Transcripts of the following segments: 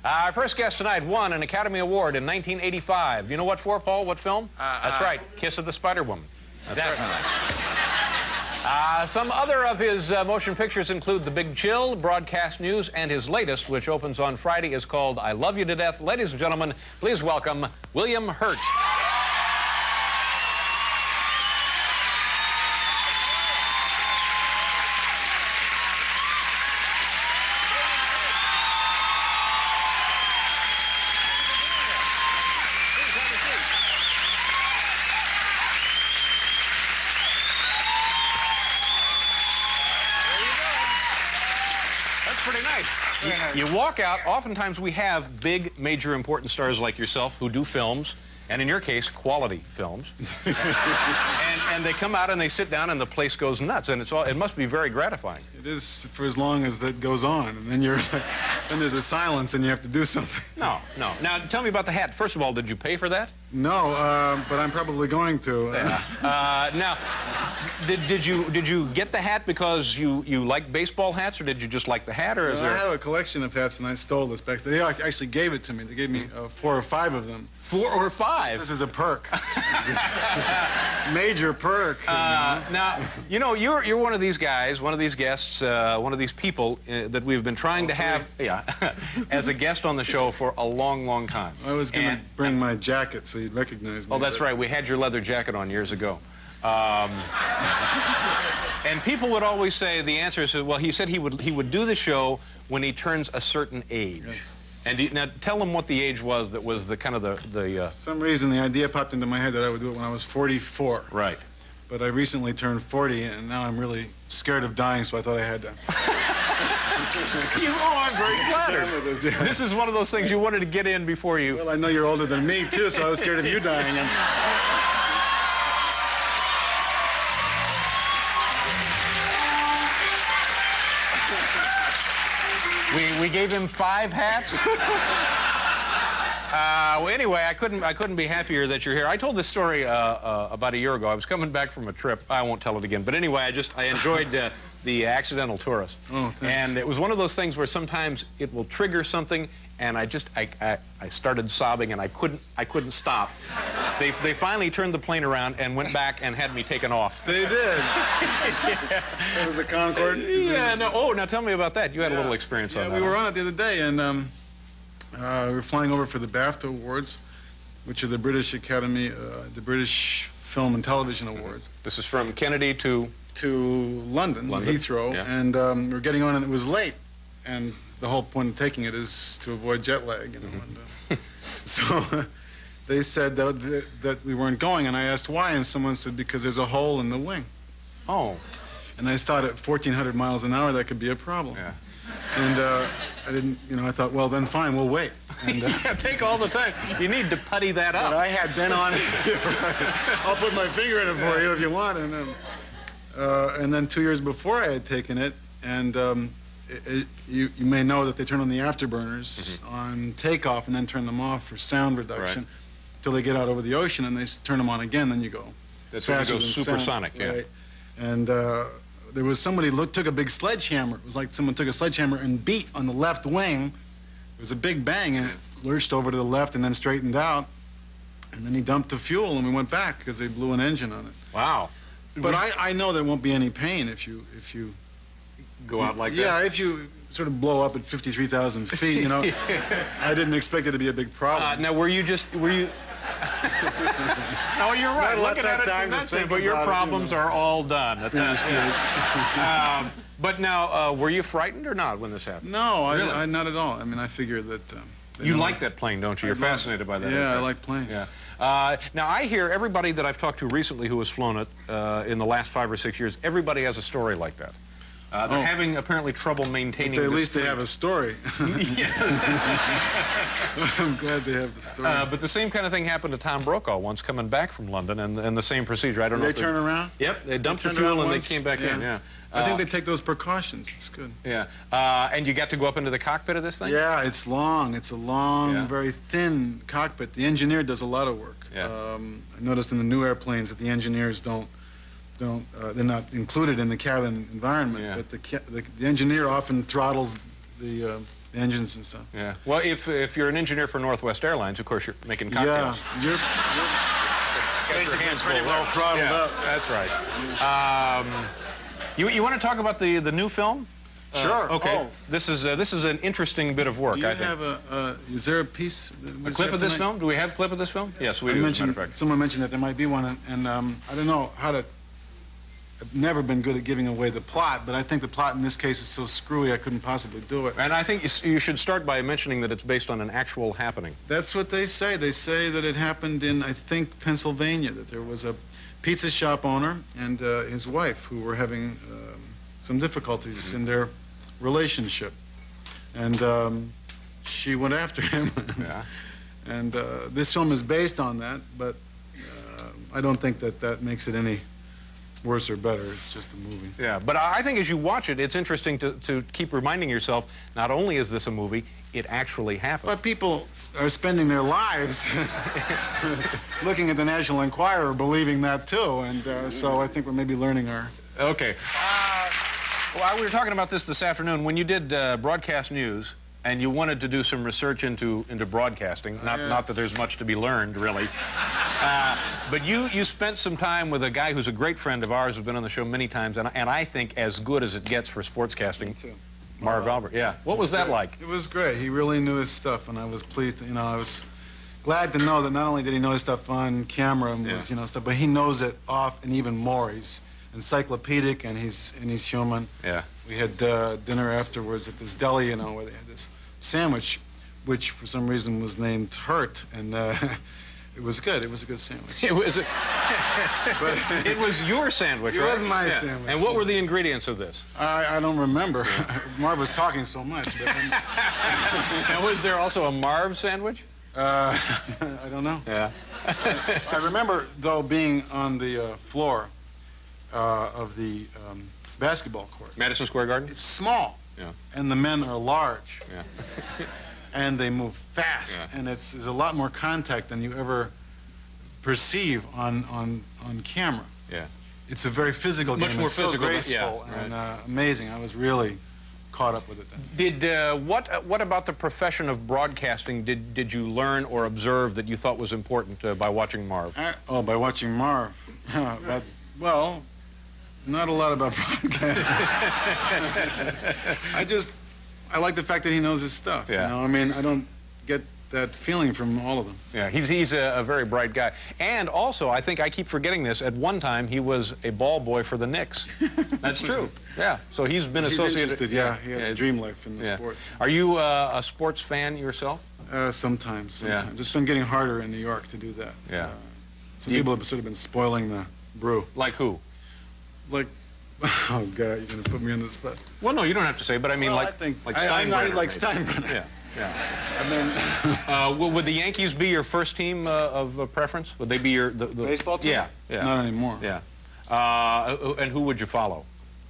Our first guest tonight won an Academy Award in 1985. You know what for, Paul? What film? That's right, Kiss of the Spider-Woman. Definitely. Right. Some other of his motion pictures include The Big Chill, Broadcast News, and his latest, which opens on Friday, is called I Love You to Death. Ladies and gentlemen, please welcome William Hurt. Pretty nice. You walk out, oftentimes we have big, major, important stars like yourself who do films, and in your case, quality films. and they come out and they sit down and the place goes nuts, and it must be very gratifying. It is for as long as that goes on, and then then there's a silence and you have to do something. No. Now, tell me about the hat. First of all, did you pay for that? No, but I'm probably going to. Now, did you get the hat because you like baseball hats, or did you just like the hat, or is there? I have a collection of hats, and I stole this back. They actually gave it to me. They gave me 4 or 5 of them. 4 or 5? This is a perk. Major perk. Now, you know, you're one of these guys, one of these guests, one of these people that we've been trying to have as a guest on the show for a long, long time. I was going to bring my jacket so you'd recognize me. Oh, that's right. We had your leather jacket on years ago. And people would always say, the answer is, well, he said he would do the show when he turns a certain age. Yes. And now tell them what the age was that was the kind of the some reason the idea popped into my head that I would do it when I was 44. Right. But I recently turned 40, and now I'm really scared of dying, so I thought I had to. I'm very flattered. This is one of those things you wanted to get in before you... Well, I know you're older than me, too, so I was scared of you dying. We gave him 5 hats. Well, anyway, I couldn't be happier that you're here. I told this story about a year ago. I was coming back from a trip. I won't tell it again. But anyway, I enjoyed the Accidental Tourist. Oh, thanks. And it was one of those things where sometimes it will trigger something, and I started sobbing, and I couldn't stop. They finally turned the plane around and went back and had me taken off. They did. Yeah. That was the Concorde? Yeah. No. Oh, now tell me about that. You had a little experience on that. Yeah, we were on it the other day, and we were flying over for the BAFTA Awards, which are the British Academy, the British Film and Television Awards. This is from Kennedy to London, Heathrow, yeah. And we were getting on, and it was late, and the whole point of taking it is to avoid jet lag, you know. And, so they said that we weren't going, and I asked why, and someone said because there's a hole in the wing. Oh. And I thought at 1,400 miles an hour that could be a problem. Yeah. And I didn't, I thought, well, then fine, we'll wait. And, yeah, take all the time. You need to putty that up. But I had been on it. I'll put my finger in it for you if you want. And then 2 years before I had taken it, and you may know that they turn on the afterburners on takeoff and then turn them off for sound reduction until they get out over the ocean, and they turn them on again, then you go. That's when you go supersonic, sound, right? And there was somebody took a big sledgehammer. It was like someone took a sledgehammer and beat on the left wing. There was a big bang, and it lurched over to the left and then straightened out. And then he dumped the fuel, and we went back because they blew an engine on it. Wow. But I know there won't be any pain if you go out like that. Yeah, if you sort of blow up at 53,000 feet, I didn't expect it to be a big problem. Now, were you? No, you're right. Looking at it from that side, but your problems are all done at that. But now, were you frightened or not when this happened? No, really? I not at all. I mean, I figure that... you like that plane, don't you? You're fascinated by that. Yeah, I like planes. Yeah. Now, I hear everybody that I've talked to recently who has flown it in the last 5 or 6 years, everybody has a story like that. They're having apparently trouble maintaining. But at least they have a story. Yeah. I'm glad they have the story. But the same kind of thing happened to Tom Brokaw once coming back from London, and the same procedure. I don't know. Did they turn around? Yep, they dumped the fuel and they came back in. Yeah. I think they take those precautions. It's good. Yeah. And you got to go up into the cockpit of this thing? Yeah, it's long. It's a long, very thin cockpit. The engineer does a lot of work. Yeah. I noticed in the new airplanes that the engineers they're not included in the cabin environment, but the engineer often throttles the the engines and stuff. Yeah. Well, if you're an engineer for Northwest Airlines, of course you're making cocktails. Yeah, you're basically pretty well throttled up. That's right. You want to talk about the new film? Sure. Okay. Oh. This is an interesting bit of work. Do you I think. have is there a piece? A clip of this film? Do we have a clip of this film? Yes, we do. As a matter of fact. Someone mentioned that there might be one, and I don't know how to. I've never been good at giving away the plot, but I think the plot in this case is so screwy I couldn't possibly do it. And I think you should start by mentioning that it's based on an actual happening. That's what they say. They say that it happened in, I think, Pennsylvania, that there was a pizza shop owner and his wife who were having some difficulties in their relationship. And she went after him. Yeah. And this film is based on that, but I don't think that makes it any worse or better. It's just a movie. Yeah, but I think as you watch it, it's interesting to keep reminding yourself, not only is this a movie, it actually happened. But people are spending their lives looking at the National Enquirer, believing that too, and so I think we're maybe learning our... Okay. Well, we were talking about this afternoon. When you did broadcast news, and you wanted to do some research into broadcasting, not that there's much to be learned, really. But you spent some time with a guy who's a great friend of ours, who's been on the show many times, and I think as good as it gets for sportscasting. Marv Albert, yeah. What was that like? It was great. He really knew his stuff, and I was pleased. You know, I was glad to know that not only did he know his stuff on camera, and stuff, but he knows it off and even more. He's encyclopedic, and he's human. Yeah. We had dinner afterwards at this deli, you know, where they had this sandwich, which for some reason was named Hurt, and it was good. It was a good sandwich. It was. But it was your sandwich, right? It was my sandwich. And what were the ingredients of this? I don't remember. Marv was talking so much. But Now, was there also a Marv sandwich? I don't know. Yeah. I remember, though, being on the floor of the basketball court. Madison Square Garden? It's small. Yeah. And the men are large. Yeah. And they move fast. Yeah. And there's a lot more contact than you ever perceive on camera. Yeah. It's a very physical game. Much more physical. So graceful and amazing. I was really caught up with it then. Did what about the profession of broadcasting did you learn or observe that you thought was important by watching Marv? By watching Marv. Well, not a lot about broadcasting. I like the fact that he knows his stuff. Yeah. You know? I mean, I don't get that feeling from all of them. Yeah, he's a very bright guy. And also, I think I keep forgetting this, at one time he was a ball boy for the Knicks. That's true. Yeah. So he's been associated. He has a dream life in the sports. Are you a sports fan yourself? Sometimes. Yeah. It's been getting harder in New York to do that. Yeah. Some people have sort of been spoiling the brew. Like who? Like, oh God, you're gonna put me on the spot. Well, no, you don't have to say, but I mean, I think Steinbrenner. I like Steinbrenner. Yeah, yeah. I mean, would the Yankees be your first team of preference? Would they be your the baseball team? Yeah, yeah. Not anymore. Yeah. And who would you follow?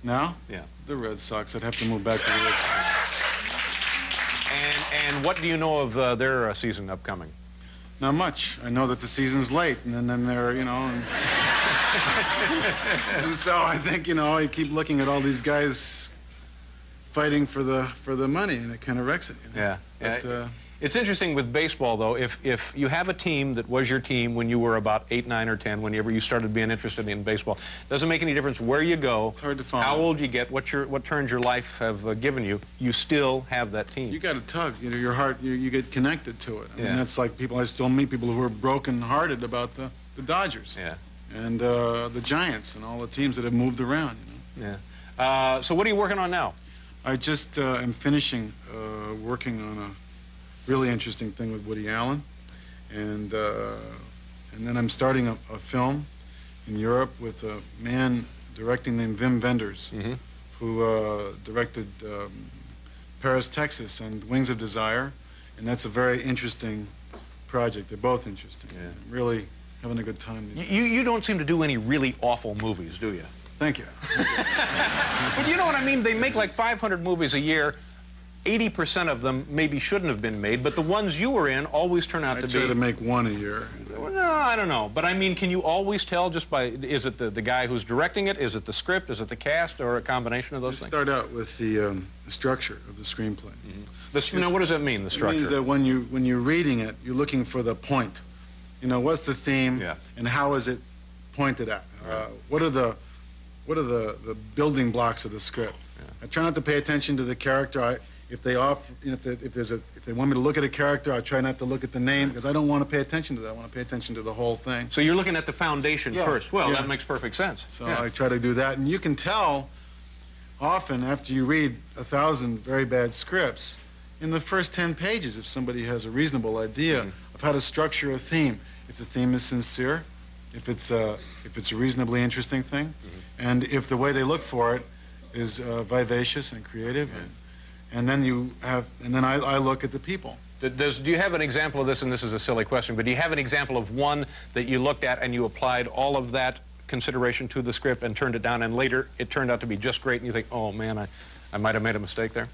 Now? Yeah. The Red Sox. I'd have to move back to the Red Sox. And what do you know of their season upcoming? Not much. I know that the season's late, and then they're, you know, and so I think, you know, you keep looking at all these guys fighting for the money, and it kind of wrecks it. You know? Yeah. But, it's interesting with baseball, though. If you have a team that was your team when you were about 8, 9, or 10, whenever you started being interested in baseball, doesn't make any difference where you go. It's hard to follow. How old you get, what turns your life have given you, you still have that team. You got a tug. You know, your heart. You get connected to it. I mean, that's like people. I still meet people who are broken-hearted about the Dodgers. Yeah. And the Giants and all the teams that have moved around. You know? Yeah. So what are you working on now? I just am finishing working on a really interesting thing with Woody Allen, and then I'm starting a film in Europe with a man directing named Wim Wenders, who directed Paris, Texas, and Wings of Desire, and that's a very interesting project. They're both interesting. Yeah. Really having a good time. You don't seem to do any really awful movies, do you? Thank you. But you know what I mean? They make like 500 movies a year. 80% of them maybe shouldn't have been made, but the ones you were in always turn out to be... I try to make one a year. Well, no, I don't know. But I mean, can you always tell just by, is it the guy who's directing it, is it the script, is it the cast, or a combination of those things? Start out with the structure of the screenplay. Now, what does that mean, the structure? It means that when you're reading it, you're looking for the point. You know, what's the theme, and how is it pointed at? What are the building blocks of the script? I try not to pay attention to the character. If they want me to look at a character, I try not to look at the name because I don't want to pay attention to that. I want to pay attention to the whole thing. So you're looking at the foundation first. Well, that makes perfect sense. So I try to do that, and you can tell often after you read 1,000 very bad scripts, in the first 10 pages, if somebody has a reasonable idea of how to structure a theme, if the theme is sincere, if it's a reasonably interesting thing, and if the way they look for it is vivacious and creative. And then I look at the people. Do you have an example of this, and this is a silly question, but do you have an example of one that you looked at and you applied all of that consideration to the script and turned it down, and later it turned out to be just great, and you think, oh man, I might have made a mistake there?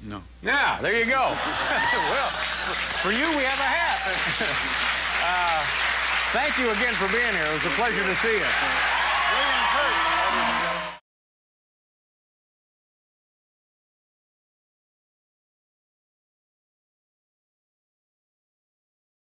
No. Yeah, there you go. Well, for you, we have a hat. Thank you again for being here. It was a pleasure to see you.